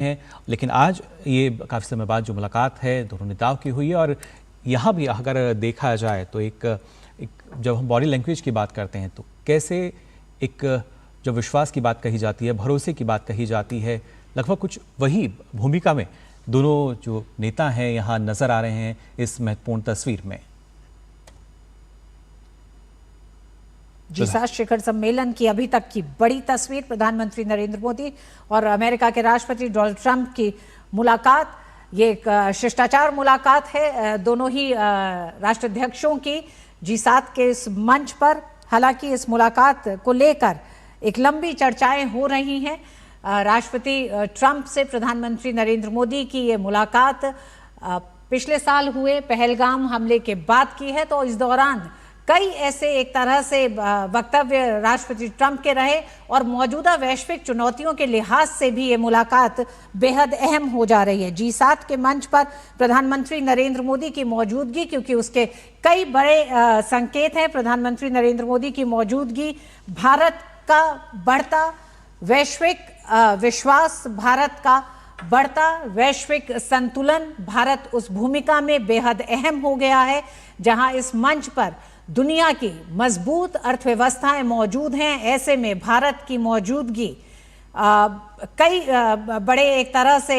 हैं, लेकिन आज ये काफ़ी समय बाद जो मुलाकात है दोनों नेताओं की हुई है। और यहाँ भी अगर देखा जाए तो एक जब हम बॉडी लैंग्वेज की बात करते हैं तो कैसे एक जब विश्वास की बात कही जाती है, भरोसे की बात कही जाती है, लगभग कुछ वही भूमिका में दोनों जो नेता हैं यहाँ नजर आ रहे हैं इस महत्वपूर्ण तस्वीर में। G7 शिखर सम्मेलन की अभी तक की बड़ी तस्वीर, प्रधानमंत्री नरेंद्र मोदी और अमेरिका के राष्ट्रपति डोनाल्ड ट्रंप की मुलाकात। ये एक शिष्टाचार मुलाकात है दोनों ही राष्ट्राध्यक्षों की G7 के इस मंच पर। हालांकि इस मुलाकात को लेकर एक लंबी चर्चाएं हो रही हैं। राष्ट्रपति ट्रंप से प्रधानमंत्री नरेंद्र मोदी की ये मुलाकात पिछले साल हुए पहलगाम हमले के बाद की है, तो इस दौरान कई ऐसे एक तरह से वक्तव्य राष्ट्रपति ट्रंप के रहे और मौजूदा वैश्विक चुनौतियों के लिहाज से भी ये मुलाकात बेहद अहम हो जा रही है। G7 के मंच पर प्रधानमंत्री नरेंद्र मोदी की मौजूदगी, क्योंकि उसके कई बड़े संकेत हैं। प्रधानमंत्री नरेंद्र मोदी की मौजूदगी भारत का बढ़ता वैश्विक विश्वास, भारत का बढ़ता वैश्विक संतुलन, भारत उस भूमिका में बेहद अहम हो गया है जहां इस मंच पर दुनिया की मजबूत अर्थव्यवस्थाएं मौजूद हैं। ऐसे में भारत की मौजूदगी कई बड़े एक तरह से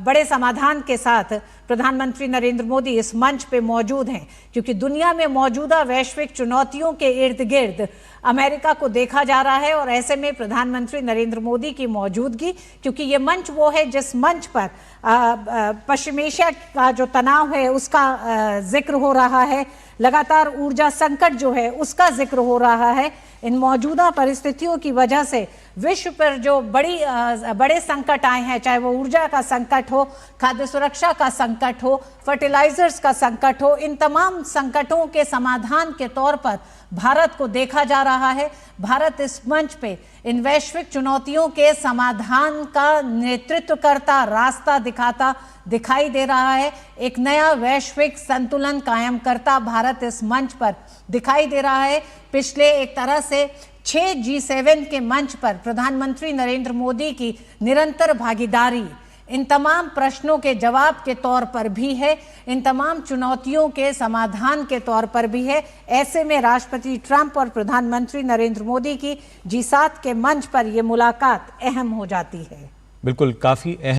बड़े समाधान के साथ प्रधानमंत्री नरेंद्र मोदी इस मंच पे मौजूद हैं, क्योंकि दुनिया में मौजूदा वैश्विक चुनौतियों के इर्द गिर्द अमेरिका को देखा जा रहा है। और ऐसे में प्रधानमंत्री नरेंद्र मोदी की मौजूदगी, क्योंकि ये मंच वो है जिस मंच पर पश्चिम एशिया का जो तनाव है उसका जिक्र हो रहा है, लगातार ऊर्जा संकट जो है उसका जिक्र हो रहा है। इन मौजूदा परिस्थितियों की वजह से विश्व पर जो बड़े संकट आए हैं, चाहे वो ऊर्जा का संकट हो, खाद्य सुरक्षा का संकट हो, फर्टिलाइजर्स का संकट हो, इन तमाम संकटों के समाधान के तौर पर भारत को देखा जा रहा है। भारत इस मंच पे इन वैश्विक चुनौतियों के समाधान का नेतृत्व करता, रास्ता दिखाता दिखाई दे रहा है। एक नया वैश्विक संतुलन कायम करता भारत इस मंच पर दिखाई दे रहा है। पिछले एक तरह से 6 G7 के मंच पर प्रधानमंत्री नरेंद्र मोदी की निरंतर भागीदारी इन तमाम प्रश्नों के जवाब के तौर पर भी है, इन तमाम चुनौतियों के समाधान के तौर पर भी है। ऐसे में राष्ट्रपति ट्रंप और प्रधानमंत्री नरेंद्र मोदी की G7 के मंच पर यह मुलाकात अहम हो जाती है। बिल्कुल, काफी अहम